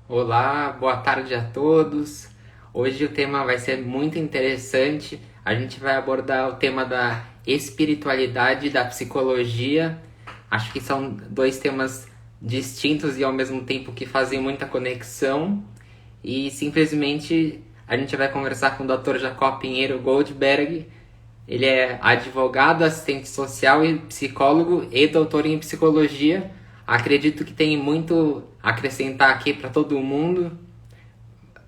Olá, boa tarde a todos. Hoje o tema vai ser muito interessante. A gente vai abordar o tema da espiritualidade e da psicologia. Acho que são dois temas distintos e ao mesmo tempo que fazem muita conexão. E simplesmente a gente vai conversar com o Dr. Jacó Pinheiro Goldberg. Ele é advogado, assistente social e psicólogo e doutor em psicologia. Acredito que tem muito a acrescentar aqui para todo mundo,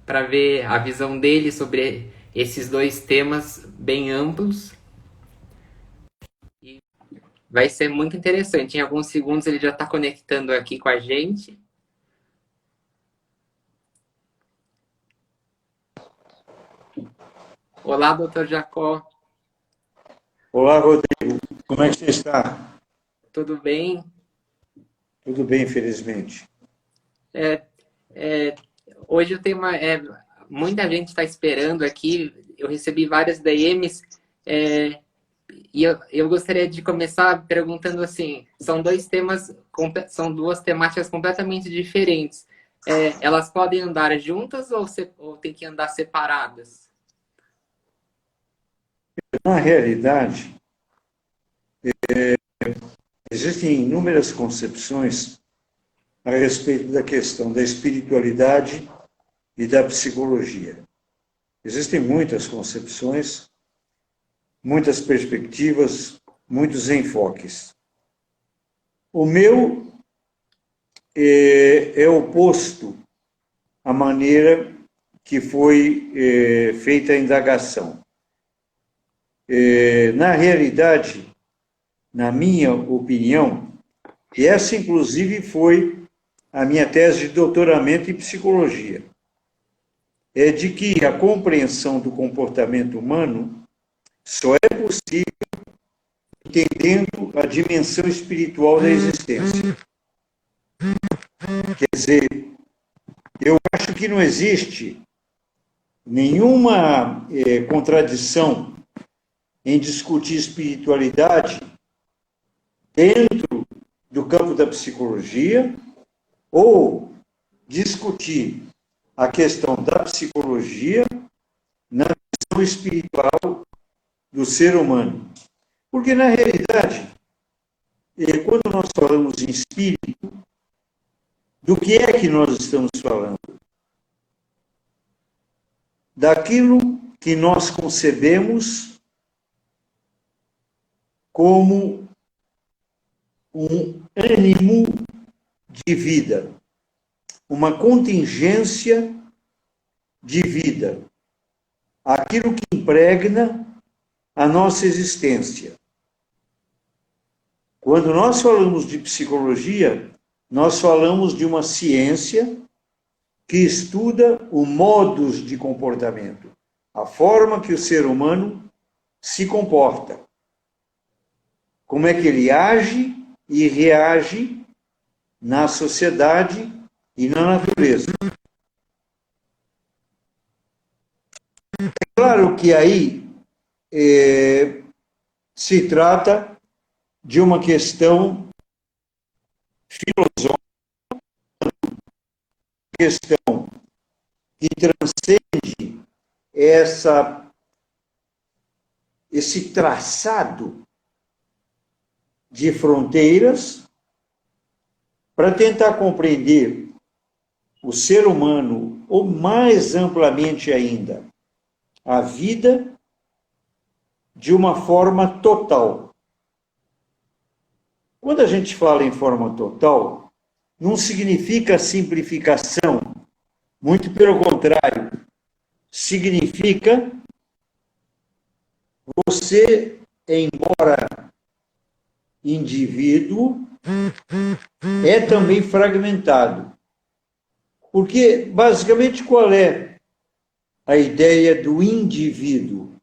para ver a visão dele sobre esses dois temas bem amplos. E vai ser muito interessante. Em alguns segundos ele já está conectando aqui com a gente. Olá, doutor Jacó. Olá, Rodrigo. Como é que você está? Tudo bem? Tudo bem, felizmente. É, é, hoje o tema é. Muita gente está esperando aqui. Eu recebi várias DMs. É, E eu gostaria de começar perguntando assim: são dois temas, são duas temáticas completamente diferentes. Elas podem andar juntas ou tem que andar separadas? Na realidade, existem inúmeras concepções a respeito da questão da espiritualidade e da psicologia. Existem muitas concepções, muitas perspectivas, muitos enfoques. O meu é oposto à maneira que foi feita a indagação. Na realidade, na minha opinião, e essa inclusive foi a minha tese de doutoramento em psicologia, é de que a compreensão do comportamento humano só é possível entendendo a dimensão espiritual da existência. Quer dizer, eu acho que não existe nenhuma contradição em discutir espiritualidade dentro do campo da psicologia ou discutir a questão da psicologia na visão espiritual do ser humano. Porque, na realidade, quando nós falamos em espírito, do que é que nós estamos falando? Daquilo que nós concebemos como um ânimo de vida, uma contingência de vida, aquilo que impregna a nossa existência. Quando nós falamos de psicologia, nós falamos de uma ciência que estuda o modus de comportamento, a forma que o ser humano se comporta, como é que ele age e reage na sociedade e na natureza. É claro que aí se trata de uma questão filosófica, questão que transcende esse traçado de fronteiras para tentar compreender o ser humano, ou mais amplamente ainda, a vida de uma forma total. Quando a gente fala em forma total, não significa simplificação, muito pelo contrário, significa você, embora indivíduo, é também fragmentado. Porque, basicamente, qual é a ideia do indivíduo?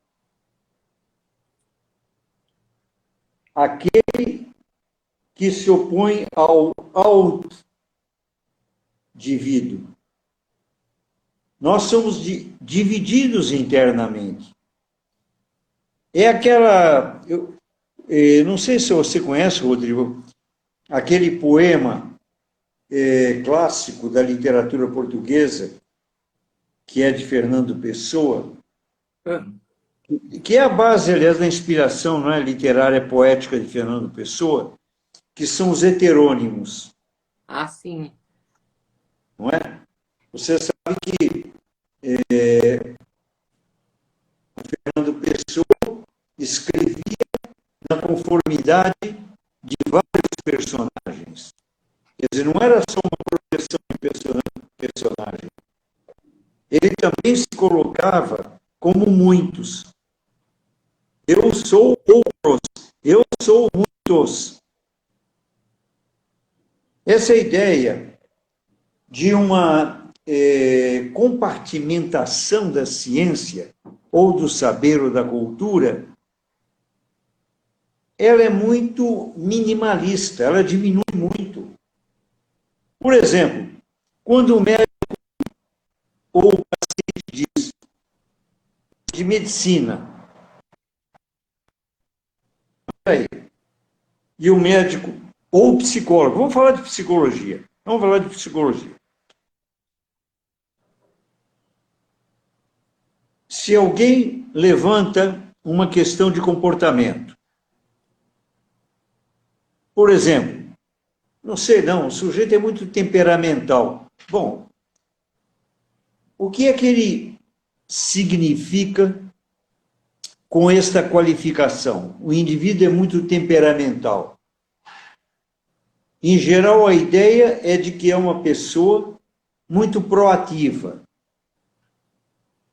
Aquele que se opõe ao indivíduo. Nós somos divididos internamente. É aquela... Eu não sei se você conhece, Rodrigo, aquele poema clássico da literatura portuguesa, que é de Fernando Pessoa, que é a base, aliás, da inspiração, não é, literária poética de Fernando Pessoa, que são os heterônimos, Ah, sim. não é? Você sabe que Fernando Pessoa escrevia na conformidade de vários personagens. Quer dizer, não era só uma projeção de personagem. Ele também se colocava como muitos. Eu sou outros, eu sou muitos. Essa ideia de uma compartimentação da ciência, ou do saber ou da cultura, ela é muito minimalista, ela diminui muito. Por exemplo, quando o médico ou o paciente diz de medicina, e o médico ou o psicólogo, vamos falar de psicologia, vamos falar de psicologia. Se alguém levanta uma questão de comportamento, por exemplo, não sei não, o sujeito é muito temperamental. Bom, o que é que ele significa com esta qualificação? O indivíduo é muito temperamental. Em geral, a ideia é de que é uma pessoa muito proativa,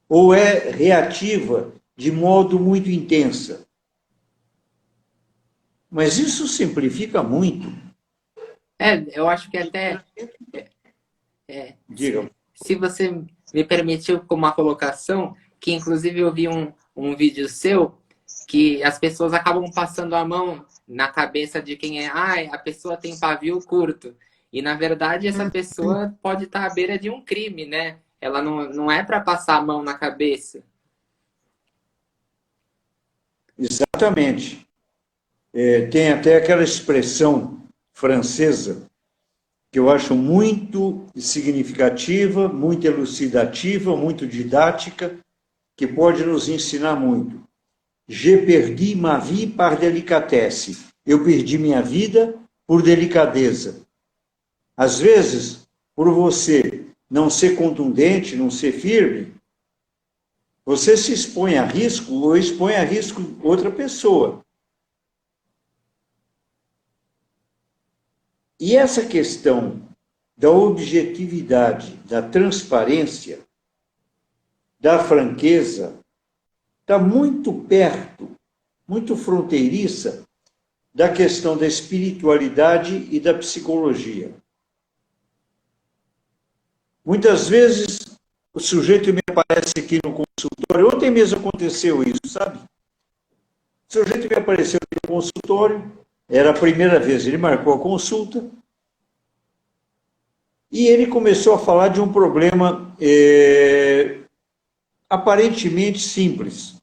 ou é reativa de modo muito intensa. Mas isso simplifica muito. Eu acho que até, Diga. se você me permitiu como uma colocação, que inclusive eu vi um vídeo seu, que as pessoas acabam passando a mão na cabeça de quem é, a pessoa tem pavio curto. E na verdade essa pessoa pode estar à beira de um crime, né? Ela não é para passar a mão na cabeça. Exatamente. Tem até aquela expressão francesa que eu acho muito significativa, muito elucidativa, muito didática, que pode nos ensinar muito. Je perdi ma vie par délicatesse. Eu perdi minha vida por delicadeza. Às vezes, por você não ser contundente, não ser firme, você se expõe a risco ou expõe a risco outra pessoa. E essa questão da objetividade, da transparência, da franqueza, está muito perto, muito fronteiriça da questão da espiritualidade e da psicologia. Muitas vezes o sujeito me aparece aqui no consultório, ontem mesmo aconteceu isso, sabe? O sujeito me apareceu aqui no consultório, era a primeira vez, ele marcou a consulta, e ele começou a falar de um problema aparentemente simples,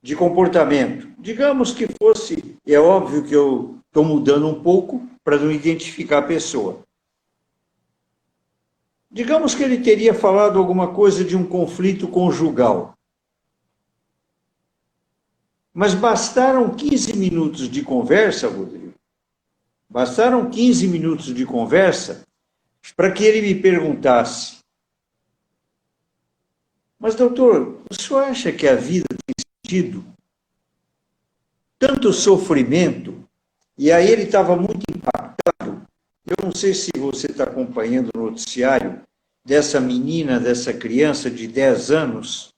de comportamento. Digamos que fosse, é óbvio que eu estou mudando um pouco para não identificar a pessoa. Digamos que ele teria falado alguma coisa de um conflito conjugal. Mas bastaram 15 minutos de conversa, Rodrigo, bastaram 15 minutos de conversa para que ele me perguntasse: mas, doutor, o senhor acha que a vida tem sentido? Tanto sofrimento? E aí ele estava muito impactado. Eu não sei se você está acompanhando o noticiário dessa menina, dessa criança de 10 anos,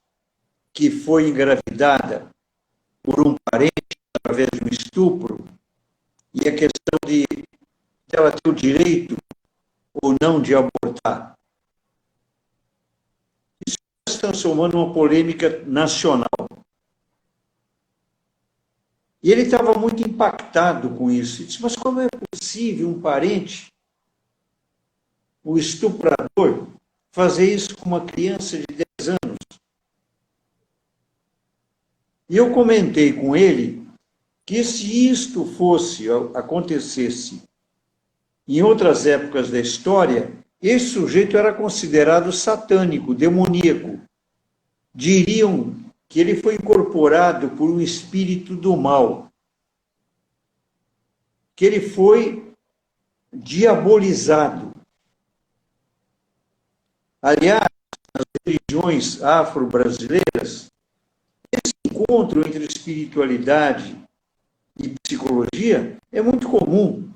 que foi engravidada por um parente através de um estupro, e a questão de ela ter o direito ou não de abortar. Isso está se transformando numa polêmica nacional. E ele estava muito impactado com isso. Ele disse: mas como é possível um parente, o estuprador, fazer isso com uma criança de 10 anos? E eu comentei com ele que se isto acontecesse em outras épocas da história, esse sujeito era considerado satânico, demoníaco. Diriam que ele foi incorporado por um espírito do mal, que ele foi diabolizado. Aliás, nas religiões afro-brasileiras, esse encontro entre espiritualidade e psicologia é muito comum.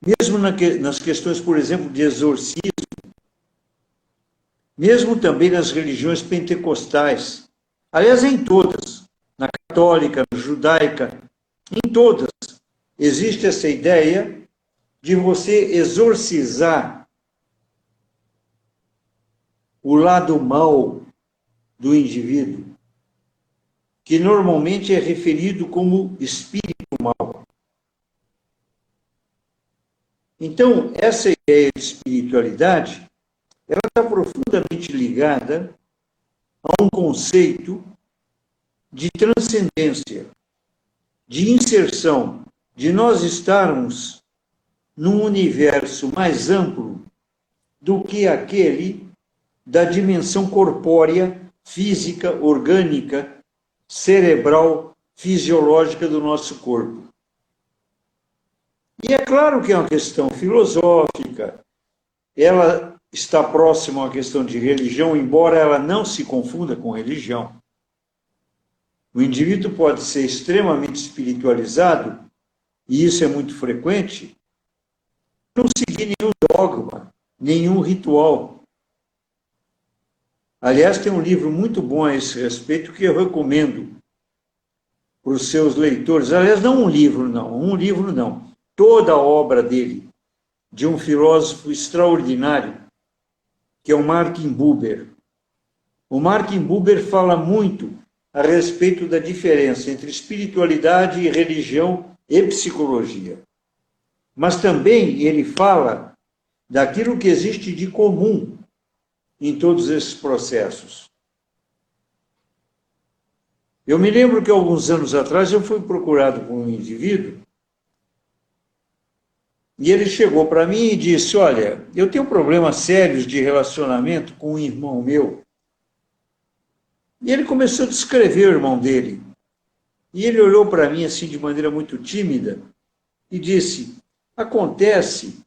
Mesmo nas questões, por exemplo, de exorcismo, mesmo também nas religiões pentecostais. Aliás, em todas, na católica, na judaica, em todas, existe essa ideia de você exorcizar o lado mal do indivíduo, que normalmente é referido como espírito mal. Então, essa ideia de espiritualidade, ela está profundamente ligada a um conceito de transcendência, de inserção, de nós estarmos num universo mais amplo do que aquele da dimensão corpórea, física, orgânica, cerebral, fisiológica do nosso corpo. E é claro que é uma questão filosófica, ela está próxima a uma questão de religião, embora ela não se confunda com religião. O indivíduo pode ser extremamente espiritualizado, e isso é muito frequente, não seguir nenhum dogma, nenhum ritual. Aliás, tem um livro muito bom a esse respeito que eu recomendo para os seus leitores. Aliás, não um livro não. Toda a obra dele, de um filósofo extraordinário, que é o Martin Buber. O Martin Buber fala muito a respeito da diferença entre espiritualidade e religião e psicologia. Mas também ele fala daquilo que existe de comum em todos esses processos. Eu me lembro que alguns anos atrás eu fui procurado por um indivíduo e ele chegou para mim e disse: olha, eu tenho problemas sérios de relacionamento com um irmão meu. E ele começou a descrever o irmão dele. E ele olhou para mim assim de maneira muito tímida e disse: acontece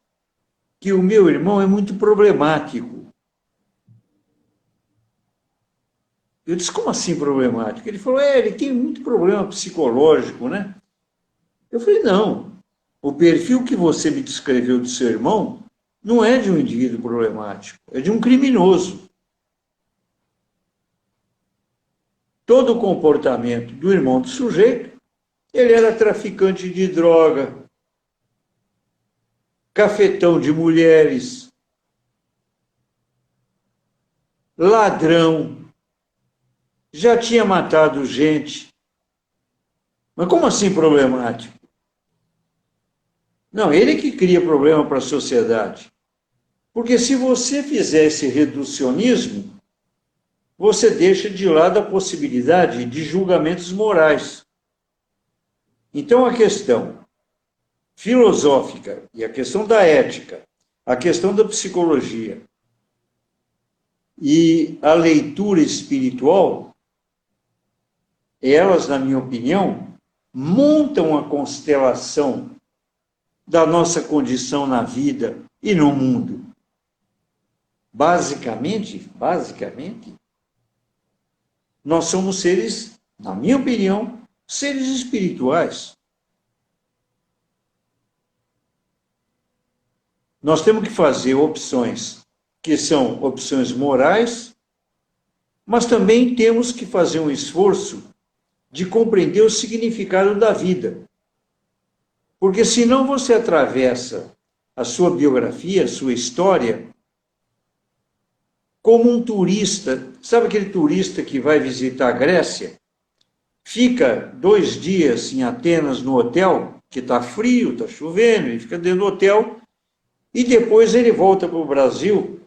que o meu irmão é muito problemático. Eu disse: como assim problemático? Ele falou: ele tem muito problema psicológico, né? Eu falei: não. O perfil que você me descreveu do seu irmão não é de um indivíduo problemático, é de um criminoso. Todo o comportamento do irmão do sujeito, ele era traficante de droga, cafetão de mulheres, ladrão, já tinha matado gente. Mas como assim problemático? Não, ele que cria problema para a sociedade. Porque se você fizer esse reducionismo, você deixa de lado a possibilidade de julgamentos morais. Então, a questão filosófica e a questão da ética, a questão da psicologia e a leitura espiritual, elas, na minha opinião, montam a constelação da nossa condição na vida e no mundo. Basicamente, nós somos seres, na minha opinião, seres espirituais. Nós temos que fazer opções que são opções morais, mas também temos que fazer um esforço de compreender o significado da vida. Porque senão você atravessa a sua biografia, a sua história, como um turista. Sabe aquele turista que vai visitar a Grécia? Fica 2 dias em Atenas no hotel, que está frio, está chovendo, ele fica dentro do hotel, e depois ele volta para o Brasil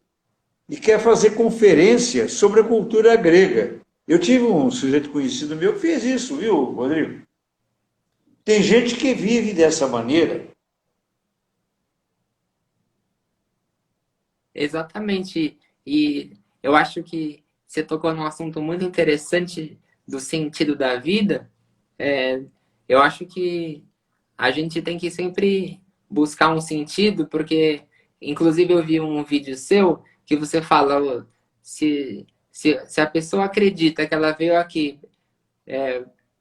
e quer fazer conferência sobre a cultura grega. Eu tive um sujeito conhecido meu que fez isso, viu, Rodrigo? Tem gente que vive dessa maneira. Exatamente. E eu acho que você tocou num assunto muito interessante do sentido da vida. É, eu acho que a gente tem que sempre buscar um sentido, porque, inclusive, eu vi um vídeo seu que você fala se a pessoa acredita que ela veio aqui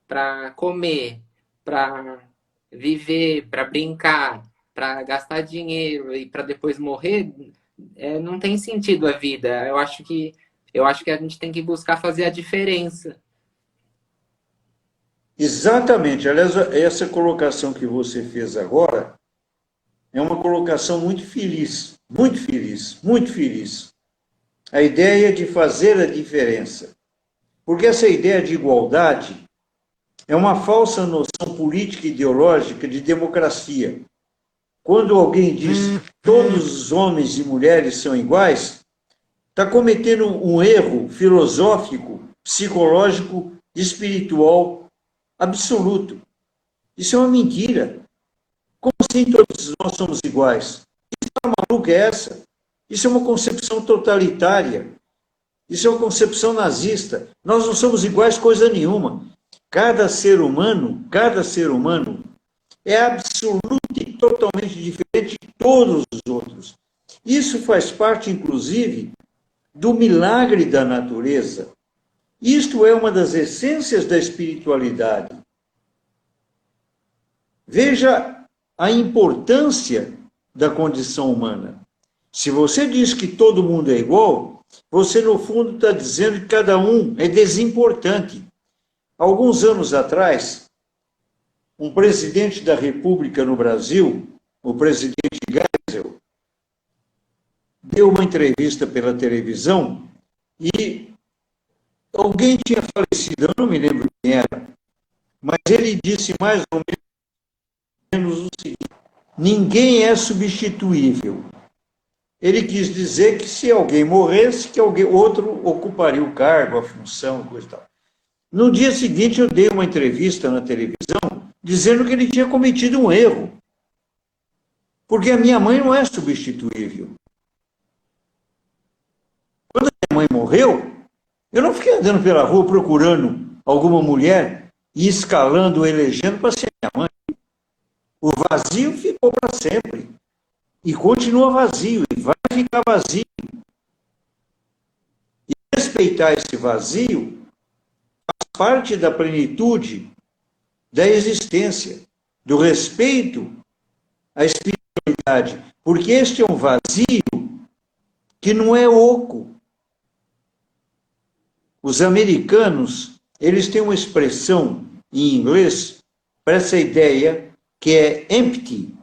para comer, para viver, para brincar, para gastar dinheiro e para depois morrer, não tem sentido a vida. Eu acho que a gente tem que buscar fazer a diferença. Exatamente. Aliás, essa colocação que você fez agora é uma colocação muito feliz, muito feliz, muito feliz. A ideia de fazer a diferença. Porque essa ideia de igualdade é uma falsa noção política e ideológica de democracia. Quando alguém diz que todos os homens e mulheres são iguais, está cometendo um erro filosófico, psicológico, espiritual absoluto. Isso é uma mentira. Como assim todos nós somos iguais? Que história maluca é essa? Isso é uma concepção totalitária. Isso é uma concepção nazista. Nós não somos iguais coisa nenhuma. Cada ser humano é absoluto e totalmente diferente de todos os outros. Isso faz parte, inclusive, do milagre da natureza. Isto é uma das essências da espiritualidade. Veja a importância da condição humana. Se você diz que todo mundo é igual, você, no fundo, está dizendo que cada um é desimportante. Alguns anos atrás, um presidente da República no Brasil, o presidente Geisel, deu uma entrevista pela televisão e alguém tinha falecido, eu não me lembro quem era, mas ele disse mais ou menos o seguinte: ninguém é substituível. Ele quis dizer que se alguém morresse, que alguém outro ocuparia o cargo, a função, coisa e tal. No dia seguinte, eu dei uma entrevista na televisão dizendo que ele tinha cometido um erro. Porque a minha mãe não é substituível. Quando a minha mãe morreu, eu não fiquei andando pela rua procurando alguma mulher e escalando ou elegendo para ser minha mãe. O vazio ficou para sempre. E continua vazio, e vai ficar vazio. E respeitar esse vazio faz parte da plenitude da existência, do respeito à espiritualidade. Porque este é um vazio que não é oco. Os americanos, eles têm uma expressão em inglês para essa ideia que é empty.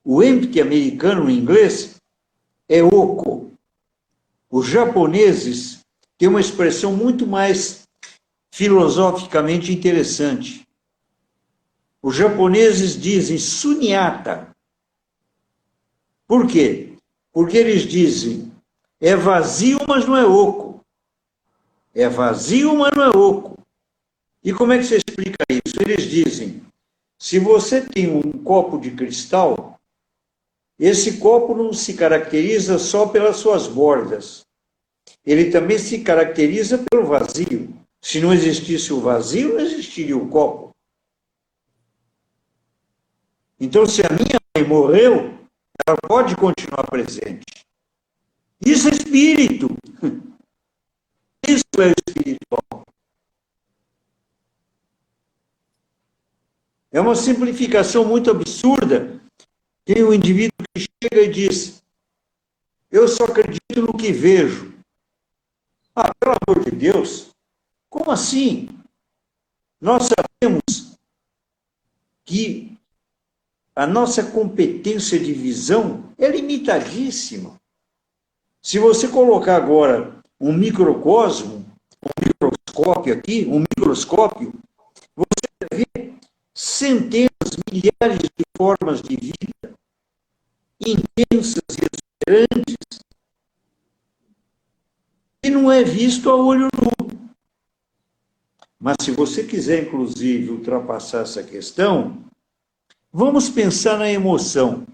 O empty americano em inglês é oco. Os japoneses têm uma expressão muito mais filosoficamente interessante. Os japoneses dizem sunyata. Por quê? Porque eles dizem é vazio, mas não é oco. É vazio, mas não é oco. E como é que você explica isso? Eles dizem, se você tem um copo de cristal, esse copo não se caracteriza só pelas suas bordas. Ele também se caracteriza pelo vazio. Se não existisse o vazio, não existiria o copo. Então, se a minha mãe morreu, ela pode continuar presente. Isso é espírito. Isso é o espiritual. É uma simplificação muito absurda. Tem um indivíduo que chega e diz, eu só acredito no que vejo. Ah, pelo amor de Deus, como assim? Nós sabemos que a nossa competência de visão é limitadíssima. Se você colocar agora um microcosmo, um microscópio aqui, um microscópio, você vai ver centenas, milhares de formas de vida, intensas e exuberantes, que não é visto a olho nu. Mas se você quiser, inclusive, ultrapassar essa questão, vamos pensar na emoção.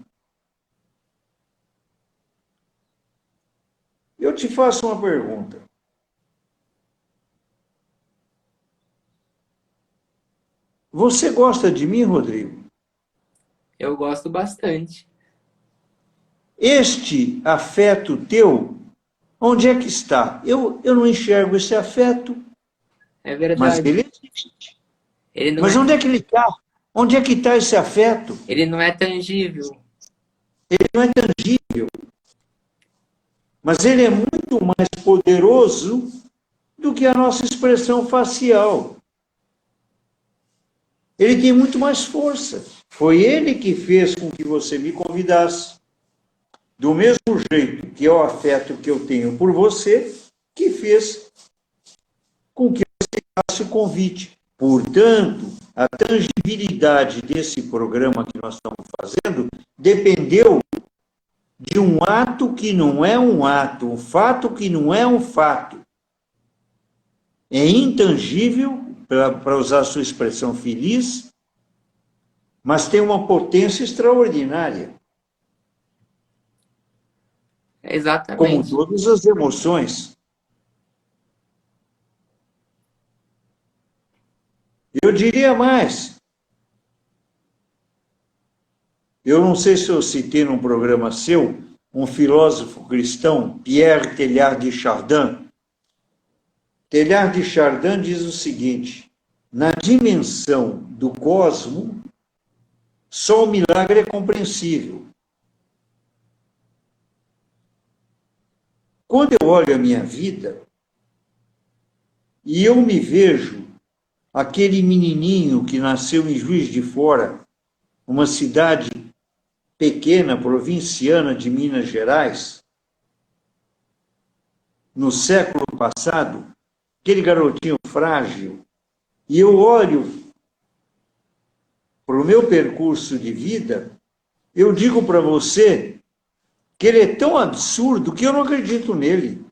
Eu te faço uma pergunta. Você gosta de mim, Rodrigo? Eu gosto bastante. Este afeto teu, onde é que está? Eu não enxergo esse afeto, É mas verdade. ele existe. Ele não Mas é, onde é que ele está? Onde é que está esse afeto? ele não é tangível. Ele não é tangível, mas ele é muito mais poderoso do que a nossa expressão facial. Ele tem muito mais força. Foi ele que fez com que você me convidasse. Do mesmo jeito que é o afeto que eu tenho por você, que fez com que eu aceitasse o convite. Portanto, a tangibilidade desse programa que nós estamos fazendo dependeu de um ato que não é um ato, um fato que não é um fato. É intangível, para usar a sua expressão feliz, mas tem uma potência extraordinária, como Exatamente. todas as emoções. Eu diria mais. Eu não sei se eu citei num programa seu um filósofo cristão, Pierre Teilhard de Chardin. Teilhard de Chardin diz o seguinte: na dimensão do cosmo, só o milagre é compreensível. Quando eu olho a minha vida e eu me vejo aquele menininho que nasceu em Juiz de Fora, uma cidade pequena, provinciana de Minas Gerais, no século passado, aquele garotinho frágil, e eu olho para o meu percurso de vida, eu digo para você que ele é tão absurdo que eu não acredito nele.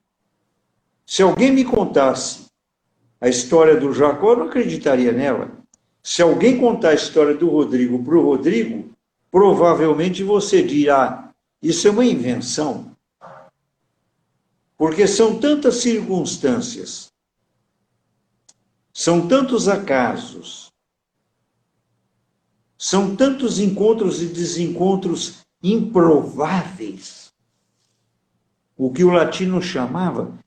Se alguém me contasse a história do Jacó, eu não acreditaria nela. Se alguém contar a história do Rodrigo para o Rodrigo, provavelmente você dirá, isso é uma invenção. Porque são tantas circunstâncias, são tantos acasos, são tantos encontros e desencontros improváveis, o que o latino chamava,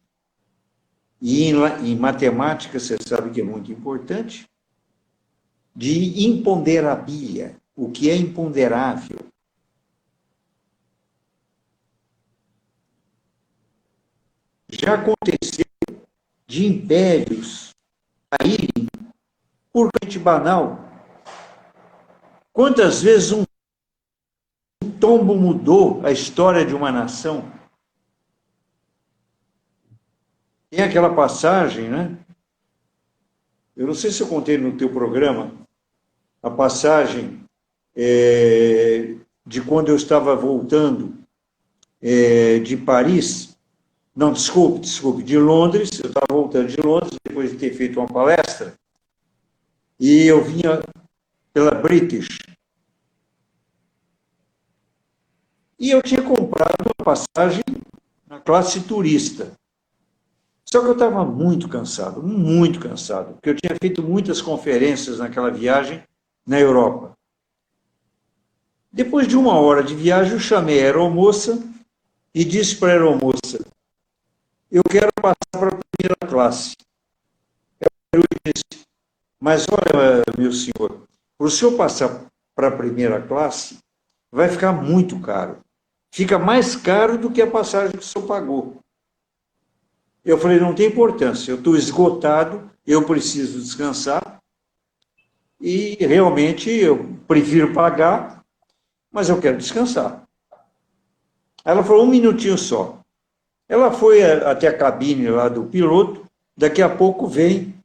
e em matemática você sabe que é muito importante, de imponderabilia, o que é imponderável. Já aconteceu de impérios caírem por gente banal. Quantas vezes um tombo mudou a história de uma nação? Tem aquela passagem, né? Eu não sei se eu contei no teu programa, a passagem de quando eu estava voltando de Paris, não, desculpe, de Londres, eu estava voltando de Londres, depois de ter feito uma palestra, e eu vinha pela British, e eu tinha comprado uma passagem na classe turista. Só que eu estava muito cansado, porque eu tinha feito muitas conferências naquela viagem na Europa. Depois de 1 hora de viagem, eu chamei a aeromoça e disse para a aeromoça, eu quero passar para a primeira classe. Ela disse, mas olha, meu senhor, para o senhor passar para a primeira classe, vai ficar muito caro. Fica mais caro do que a passagem que o senhor pagou. Eu falei, não tem importância, eu estou esgotado, eu preciso descansar, e realmente eu prefiro pagar, mas eu quero descansar. Ela falou, 1 minutinho só. Ela foi até a cabine lá do piloto, daqui a pouco vem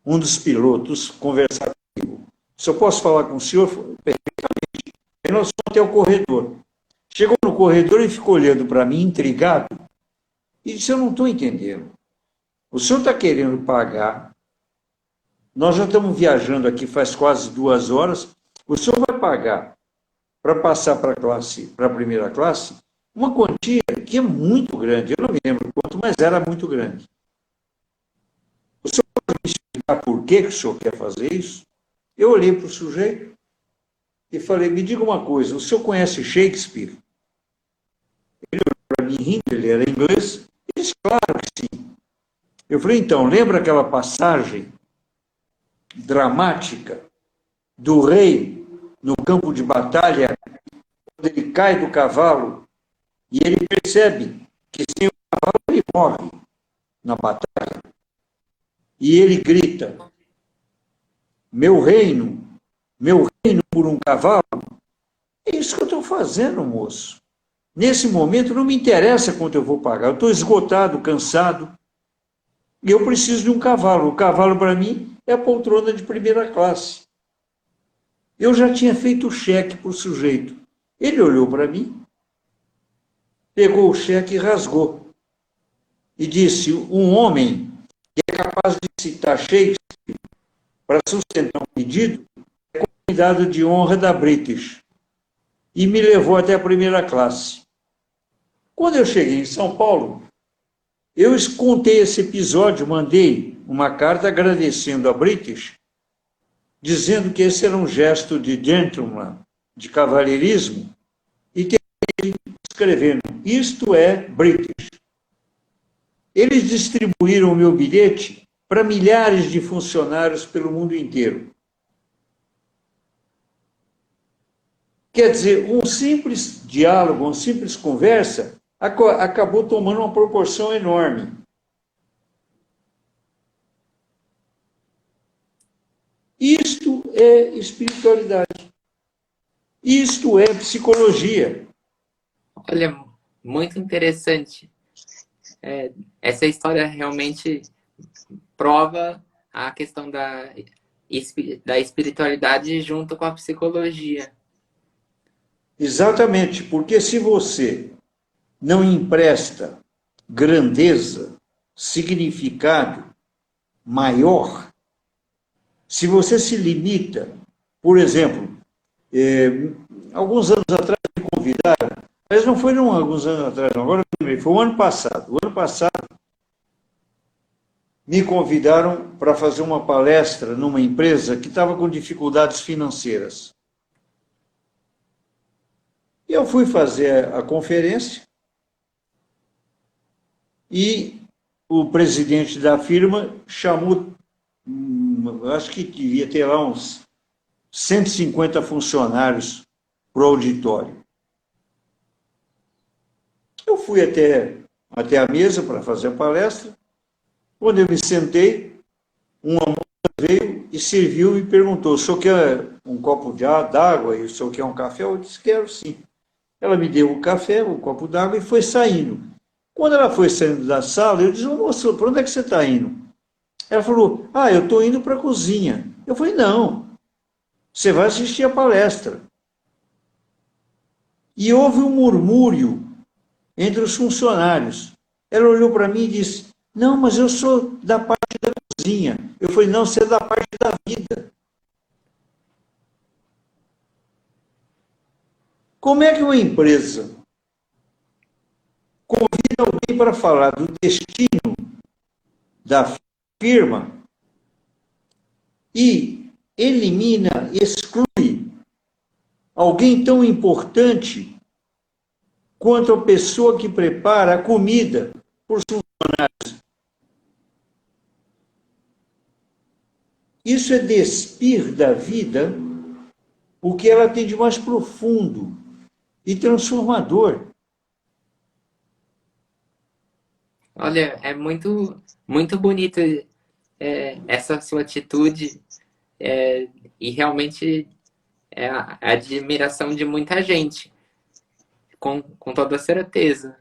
um dos pilotos conversar comigo. Se eu posso falar com o senhor? Perfeitamente. Aí nós fomos até o corredor. Chegou no corredor e ficou olhando para mim, intrigado, e disse, eu não estou entendendo. O senhor está querendo pagar, nós já estamos viajando aqui faz quase 2 horas, o senhor vai pagar para passar para a primeira classe, uma quantia que é muito grande. Eu não me lembro quanto, mas era muito grande. O senhor pode me explicar por que o senhor quer fazer isso? Eu olhei para o sujeito e falei, me diga uma coisa, o senhor conhece Shakespeare? Ele olhou para mim rindo, ele era inglês. Ele disse, claro que sim. Eu falei, então, lembra aquela passagem dramática do rei no campo de batalha, quando ele cai do cavalo e ele percebe que sem o cavalo ele morre na batalha. E ele grita, meu reino por um cavalo. É isso que eu estou fazendo, moço. Nesse momento não me interessa quanto eu vou pagar. Eu estou esgotado, cansado. E eu preciso de um cavalo. O cavalo, para mim, é a poltrona de primeira classe. Eu já tinha feito o cheque para o sujeito. Ele olhou para mim, pegou o cheque e rasgou. E disse, um homem que é capaz de citar Shakespeare para sustentar um pedido é convidado de honra da British. E me levou até a primeira classe. Quando eu cheguei em São Paulo, eu contei esse episódio, mandei uma carta agradecendo a British, dizendo que esse era um gesto de gentleman, de cavalheirismo, e terminei escrevendo, isto é British. Eles distribuíram o meu bilhete para milhares de funcionários pelo mundo inteiro. Quer dizer, um simples diálogo, uma simples conversa, acabou tomando uma proporção enorme. Isto é espiritualidade. Isto é psicologia. Olha, muito interessante. Essa história realmente prova a questão da espiritualidade junto com a psicologia. Exatamente, porque se você não empresta grandeza, significado maior, se você se limita, por exemplo, alguns anos atrás me convidaram, mas não foi alguns anos atrás, não, agora eu lembrei, foi o ano passado. O ano passado me convidaram para fazer uma palestra numa empresa que estava com dificuldades financeiras. E eu fui fazer a conferência e o presidente da firma chamou, acho que devia ter lá uns 150 funcionários para o auditório. Eu fui até a mesa para fazer a palestra. Quando eu me sentei, uma moça veio e serviu e perguntou, o senhor quer um copo d'água e o senhor quer um café? Eu disse, quero sim. Ela me deu o café, o copo d'água e foi saindo. Quando ela foi saindo da sala, eu disse, moça, para onde é que você está indo? Ela falou, eu estou indo para a cozinha. Eu falei, não, você vai assistir a palestra. E houve um murmúrio entre os funcionários. Ela olhou para mim e disse, não, mas eu sou da parte da cozinha. Eu falei, não, você é da parte da vida. Como é que uma empresa convida alguém para falar do destino da firma e elimina, exclui alguém tão importante quanto a pessoa que prepara a comida para os funcionários? Isso é despir da vida o que ela tem de mais profundo e transformador. Olha, é muito, muito bonito essa sua atitude e realmente é a admiração de muita gente, com toda certeza.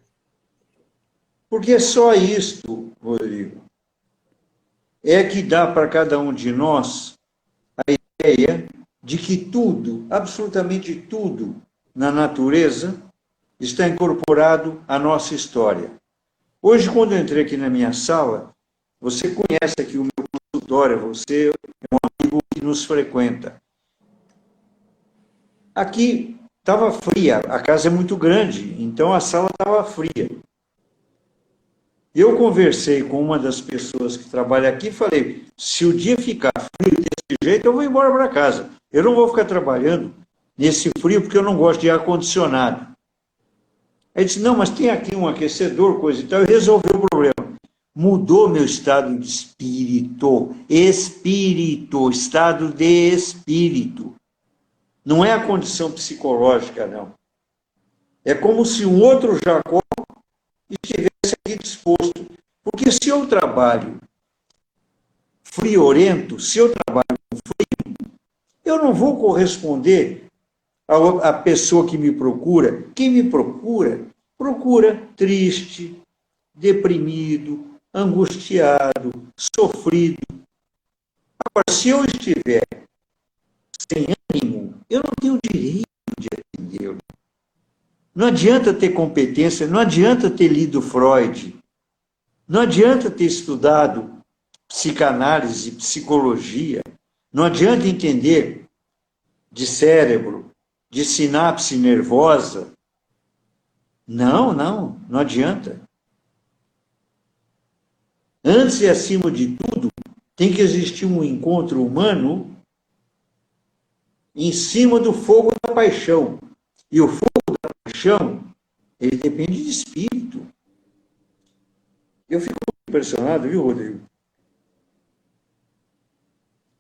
Porque é só isto, Rodrigo, é que dá para cada um de nós a ideia de que tudo, absolutamente tudo, na natureza está incorporado à nossa história. Hoje, quando eu entrei aqui na minha sala, você conhece aqui o meu consultório, você é um amigo que nos frequenta. Aqui estava fria, a casa é muito grande, então a sala estava fria. Eu conversei com uma das pessoas que trabalha aqui e falei, se o dia ficar frio desse jeito, eu vou embora para casa. Eu não vou ficar trabalhando nesse frio porque eu não gosto de ar-condicionado. Aí disse, não, mas tem aqui um aquecedor, coisa e tal, e resolveu o problema. Mudou meu estado de espírito, estado de espírito. Não é a condição psicológica, não. É como se um outro Jacó estivesse aqui disposto. Porque se eu trabalho friorento, se eu trabalho com frio, eu não vou corresponder à pessoa que me procura. Quem me procura, procura triste, deprimido, angustiado, sofrido. Agora, se eu estiver sem ânimo, eu não tenho direito de atendê-lo. Não adianta ter competência, não adianta ter lido Freud, não adianta ter estudado psicanálise, psicologia, não adianta entender de cérebro, de sinapse nervosa. Não adianta. Antes e acima de tudo, tem que existir um encontro humano em cima do fogo da paixão. E o fogo da paixão, ele depende de espírito. Eu fico impressionado, viu, Rodrigo?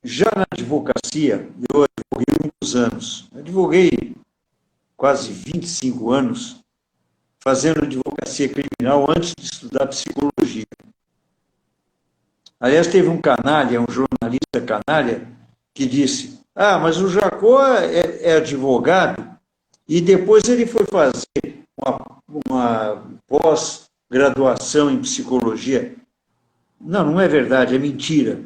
Já na advocacia, eu advoguei muitos anos. Advoguei quase 25 anos fazendo advocacia criminal antes de estudar psicologia. Aliás, teve um canalha, um jornalista canalha, que disse, mas o Jacó é advogado e depois ele foi fazer uma pós-graduação em psicologia. Não é verdade, é mentira.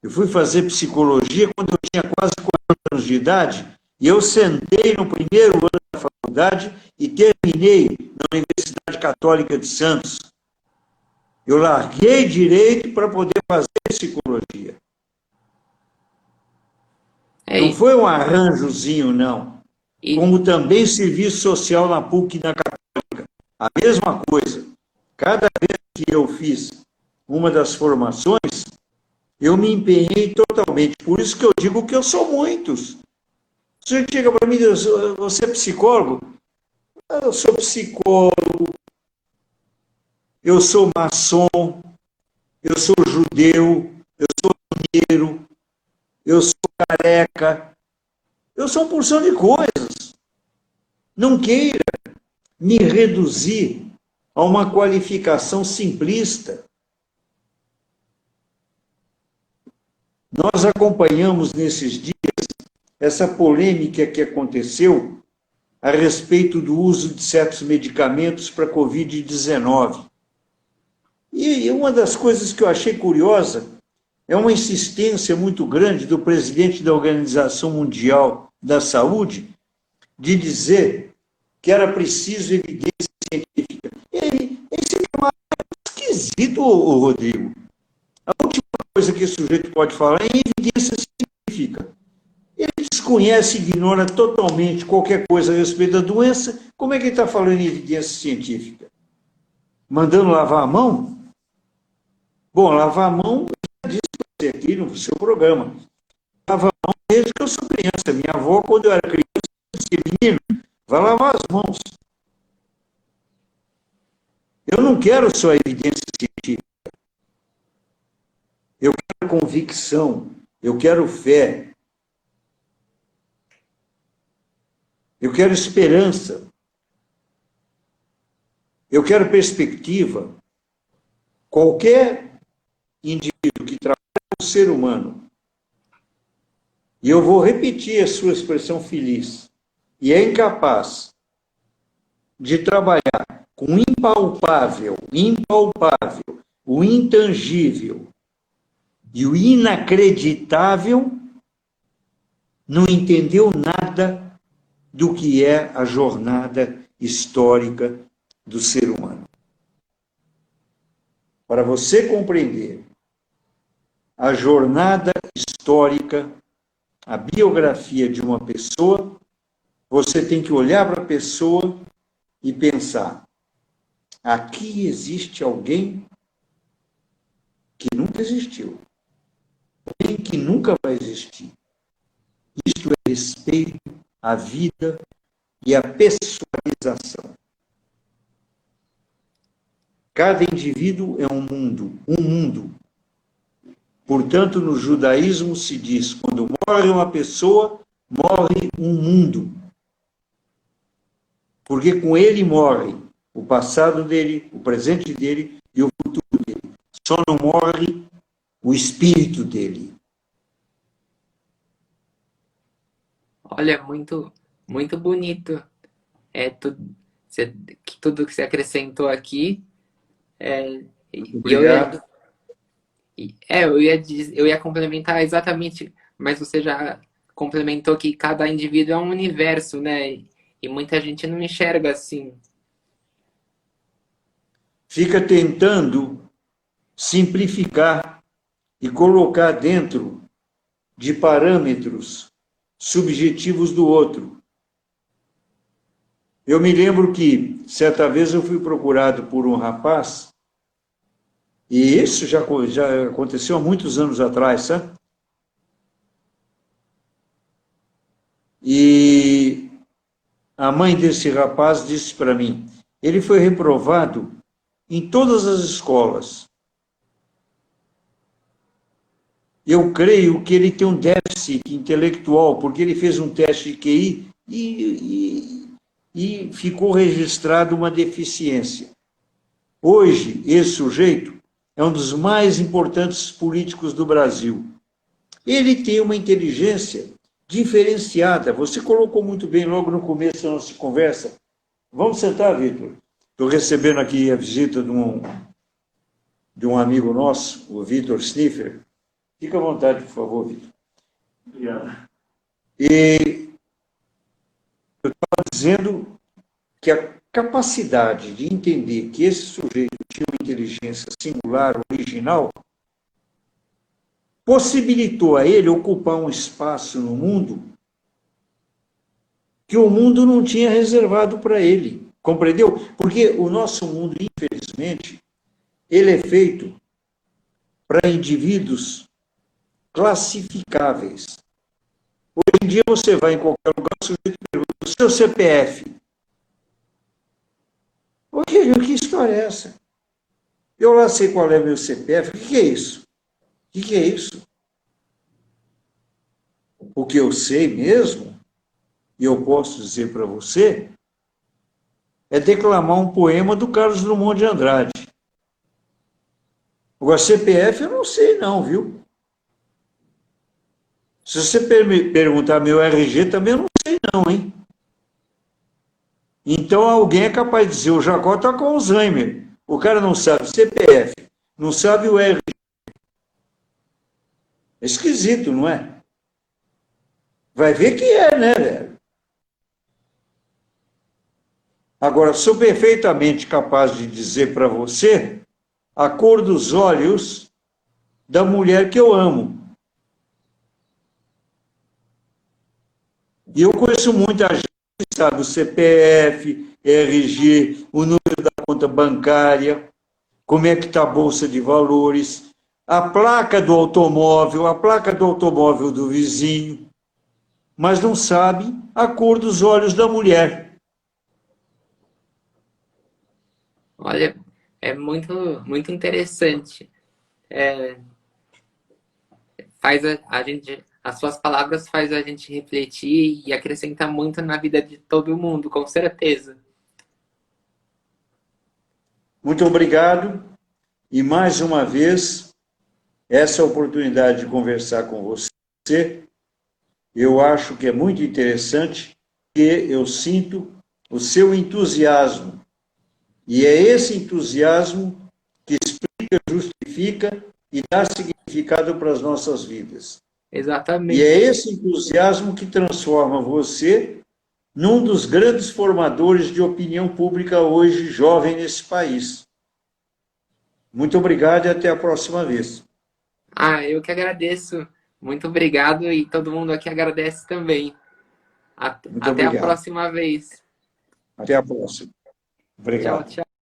Eu fui fazer psicologia quando eu tinha quase 40 anos de idade e eu sentei no primeiro ano da faculdade e terminei na Universidade Católica de Santos. Eu larguei direito para poder fazer psicologia. Não foi um arranjozinho, não. Como também serviço social na PUC e na Católica. A mesma coisa. Cada vez que eu fiz uma das formações, eu me empenhei totalmente. Por isso que eu digo que eu sou muitos. Você chega para mim e diz, você é psicólogo? Eu sou psicólogo, eu sou maçom, eu sou judeu, eu sou mineiro, eu sou careca, eu sou uma porção de coisas. Não queira me reduzir a uma qualificação simplista. Nós acompanhamos nesses dias essa polêmica que aconteceu a respeito do uso de certos medicamentos para a Covid-19. E uma das coisas que eu achei curiosa é uma insistência muito grande do presidente da Organização Mundial da Saúde de dizer que era preciso evidência científica. Esse é esquisito, Rodrigo. A última coisa que esse sujeito pode falar é evidência científica. Ele desconhece e ignora totalmente qualquer coisa a respeito da doença. Como é que ele está falando em evidência científica? Mandando lavar a mão? Bom, lavar a mão, eu já disse para você aqui no seu programa. Lava a mão desde que eu sou criança. Minha avó, quando eu era criança, dizia, menino, vai lavar as mãos. Eu não quero só evidência científica. Eu quero convicção. Eu quero fé. Eu quero esperança. Eu quero perspectiva. Qualquer indivíduo que trabalha com o ser humano, e eu vou repetir a sua expressão feliz, e é incapaz de trabalhar com o impalpável, o intangível e o inacreditável, não entendeu nada do que é a jornada histórica do ser humano. Para você compreender a jornada histórica a biografia de uma pessoa, você tem que olhar para a pessoa e pensar: aqui existe alguém que nunca existiu, alguém que nunca vai existir. Isto é respeito à vida e à pessoalização. Cada indivíduo é um mundo, um mundo. Portanto, no judaísmo se diz: quando morre uma pessoa, morre um mundo. Porque com ele morre o passado dele, o presente dele e o futuro dele. Só não morre o espírito dele. Olha, muito bonito. Tudo que você acrescentou aqui. Muito E eu ia, obrigado. eu ia complementar exatamente, mas você já complementou que cada indivíduo é um universo, né? E muita gente não enxerga assim. Fica tentando simplificar e colocar dentro de parâmetros subjetivos do outro. Eu me lembro que, certa vez, eu fui procurado por um rapaz, e isso já aconteceu há muitos anos atrás, sabe? E a mãe desse rapaz disse para mim: ele foi reprovado em todas as escolas. Eu creio que ele tem um déficit intelectual, porque ele fez um teste de QI e ficou registrado uma deficiência. Hoje, esse sujeito é um dos mais importantes políticos do Brasil. Ele tem uma inteligência diferenciada. Você colocou muito bem logo no começo da nossa conversa. Vamos sentar, Vitor. Estou recebendo aqui a visita de um amigo nosso, o Vitor Sniffer. Fica à vontade, por favor, Vitor. Obrigado. E eu estava dizendo que a capacidade de entender que esse sujeito tinha uma inteligência singular, original, possibilitou a ele ocupar um espaço no mundo que o mundo não tinha reservado para ele. Compreendeu? Porque o nosso mundo, infelizmente, ele é feito para indivíduos classificáveis. Hoje em dia você vai em qualquer lugar, o sujeito pergunta: o seu CPF? Oye, que história é essa? Eu lá sei qual é meu CPF. O que é isso? O que é isso? O que eu sei mesmo, e eu posso dizer para você, é declamar um poema do Carlos Drummond de Andrade. Agora, CPF eu não sei não, viu? Se você perguntar meu RG, também eu não sei não, hein? Então alguém é capaz de dizer: o Jacó está com Alzheimer. O cara não sabe CPF, não sabe o RG. É esquisito, não é? Vai ver que é, né, velho? Agora, sou perfeitamente capaz de dizer para você a cor dos olhos da mulher que eu amo. E eu conheço muita gente que sabe o CPF, RG, o número da conta bancária, como é que está a bolsa de valores, a placa do automóvel do vizinho, mas não sabe a cor dos olhos da mulher. Olha, é muito interessante. É, as suas palavras faz a gente refletir e acrescenta muito na vida de todo mundo, com certeza. Muito obrigado e mais uma vez essa oportunidade de conversar com você. Eu acho que é muito interessante, que eu sinto o seu entusiasmo. E é esse entusiasmo que explica, justifica e dá significado para as nossas vidas. E é Exatamente. esse entusiasmo que transforma você num dos grandes formadores de opinião pública hoje jovem nesse país. Muito obrigado e até a próxima vez. Eu que agradeço. Muito obrigado e todo mundo aqui agradece também. Muito Até a obrigado. próxima vez. Até a próxima. Tchau, Obrigado. tchau.